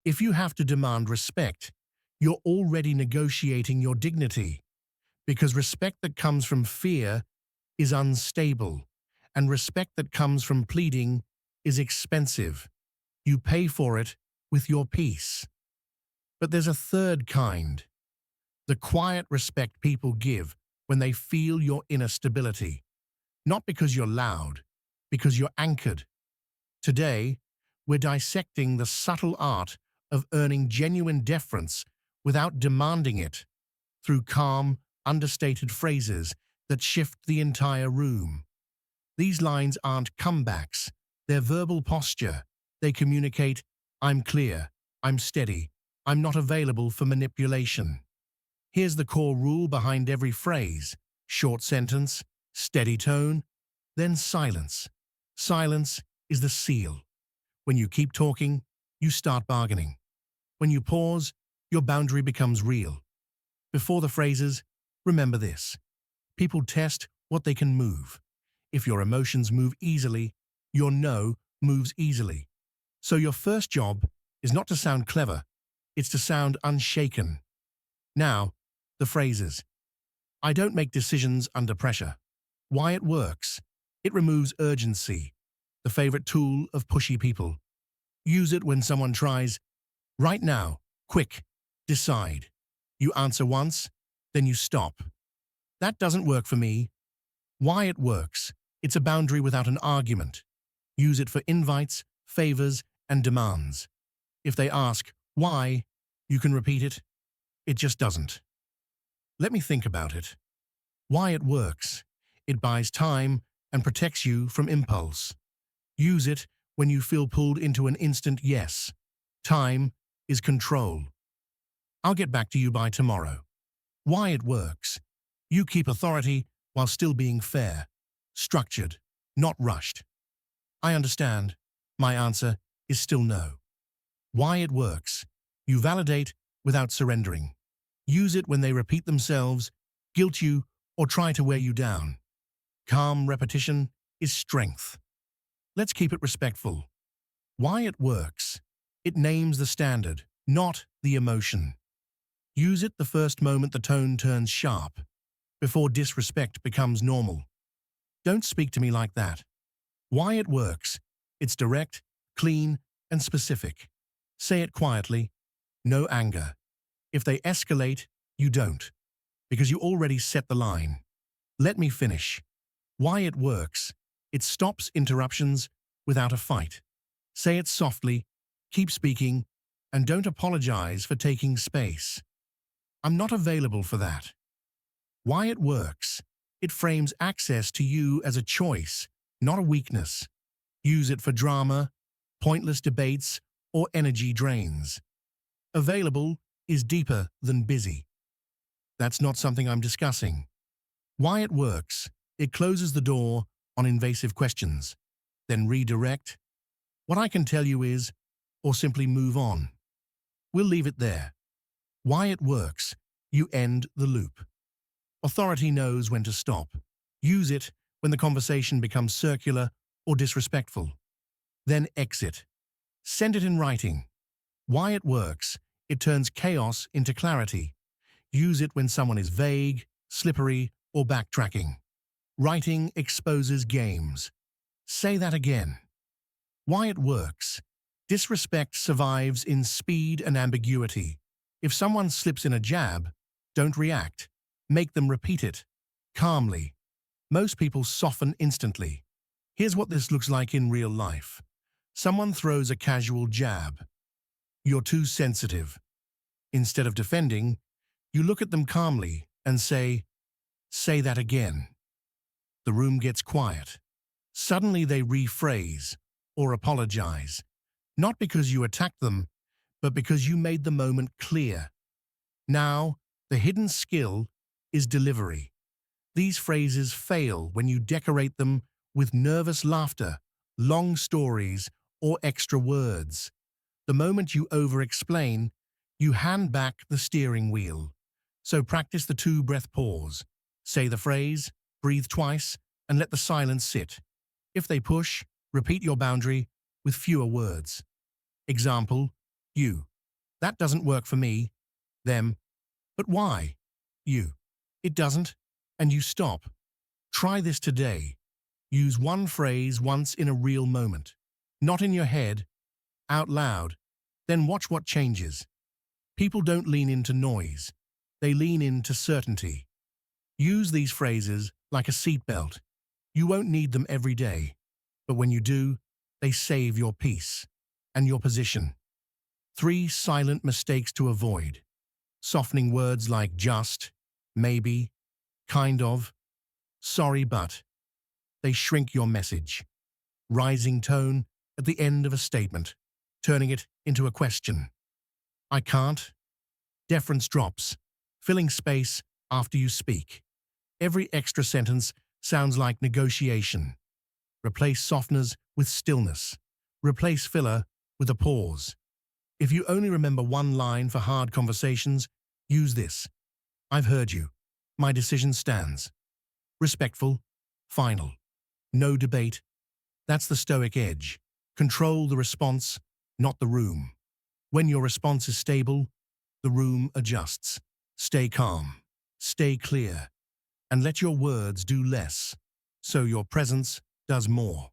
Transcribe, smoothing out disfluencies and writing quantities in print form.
If you have to demand respect, you're already negotiating your dignity, because respect that comes from fear is unstable, and respect that comes from pleading is expensive. You pay for it with your peace. But there's a third kind, the quiet respect people give when they feel your inner stability. Not because you're loud, because you're anchored. Today, we're dissecting the subtle art of earning genuine deference without demanding it, through calm, understated phrases that shift the entire room. These lines aren't comebacks, they're verbal posture. They communicate, I'm clear, I'm steady, I'm not available for manipulation. Here's the core rule behind every phrase: short sentence, steady tone, then silence. Silence is the seal. When you keep talking, you start bargaining. When you pause, your boundary becomes real. Before the phrases, remember this: people test what they can move. If your emotions move easily, your no moves easily. So your first job is not to sound clever, it's to sound unshaken. Now, the phrases. I don't make decisions under pressure. Why it works. It removes urgency, the favorite tool of pushy people. Use it when someone tries, right now, quick, decide. You answer once, then you stop. That doesn't work for me. Why it works. It's a boundary without an argument. Use it for invites, favors, and demands. If they ask, why, you can repeat it. It just doesn't. Let me think about it. Why it works. It buys time and protects you from impulse. Use it when you feel pulled into an instant yes. Time is control. I'll get back to you by tomorrow. Why it works. You keep authority while still being fair, structured, not rushed. I understand. My answer is still no. Why it works. You validate without surrendering. Use it when they repeat themselves, guilt you, or try to wear you down. Calm repetition is strength. Let's keep it respectful. Why it works. It names the standard, not the emotion. Use it the first moment the tone turns sharp, before disrespect becomes normal. Don't speak to me like that. Why it works. It's direct, clean, and specific. Say it quietly. No anger. If they escalate, you don't, because you already set the line. Let me finish. Why it works. It stops interruptions without a fight. Say it softly, keep speaking, and don't apologize for taking space. I'm not available for that. Why it works. It frames access to you as a choice, not a weakness. Use it for drama, pointless debates, or energy drains. Available is deeper than busy. That's not something I'm discussing. Why it works. It closes the door on invasive questions. Then redirect. What I can tell you is, or simply move on. We'll leave it there. Why it works. You end the loop. Authority knows when to stop. Use it when the conversation becomes circular or disrespectful. Then exit. Send it in writing. Why it works. It turns chaos into clarity. Use it when someone is vague, slippery, or backtracking. Writing exposes games. Say that again. Why it works. Disrespect survives in speed and ambiguity. If someone slips in a jab, don't react. Make them repeat it. Calmly. Most people soften instantly. Here's what this looks like in real life. Someone throws a casual jab. You're too sensitive. Instead of defending, you look at them calmly and say that again. The room gets quiet. Suddenly they rephrase or apologize, not because you attacked them, but because you made the moment clear. Now, the hidden skill is delivery. These phrases fail when you decorate them with nervous laughter, long stories, or extra words. The moment you over-explain, you hand back the steering wheel. So practice the two-breath pause. Say the phrase, breathe twice, and let the silence sit. If they push, repeat your boundary with fewer words. Example, you. That doesn't work for me, them. But why? You. It doesn't, and you stop. Try this today. Use one phrase once in a real moment. Not in your head, out loud. Then watch what changes. People don't lean into noise. They lean into certainty. Use these phrases like a seatbelt. You won't need them every day, but when you do, they save your peace and your position. 3 silent mistakes to avoid. Softening words like just, maybe, kind of, sorry but. They shrink your message. Rising tone at the end of a statement, turning it into a question. I can't. Deference drops, filling space after you speak. Every extra sentence sounds like negotiation. Replace softeners with stillness. Replace filler with a pause. If you only remember one line for hard conversations, use this. I've heard you. My decision stands. Respectful, final. No debate. That's the stoic edge. Control the response, not the room. When your response is stable, the room adjusts. Stay calm, stay clear, and let your words do less, so your presence does more.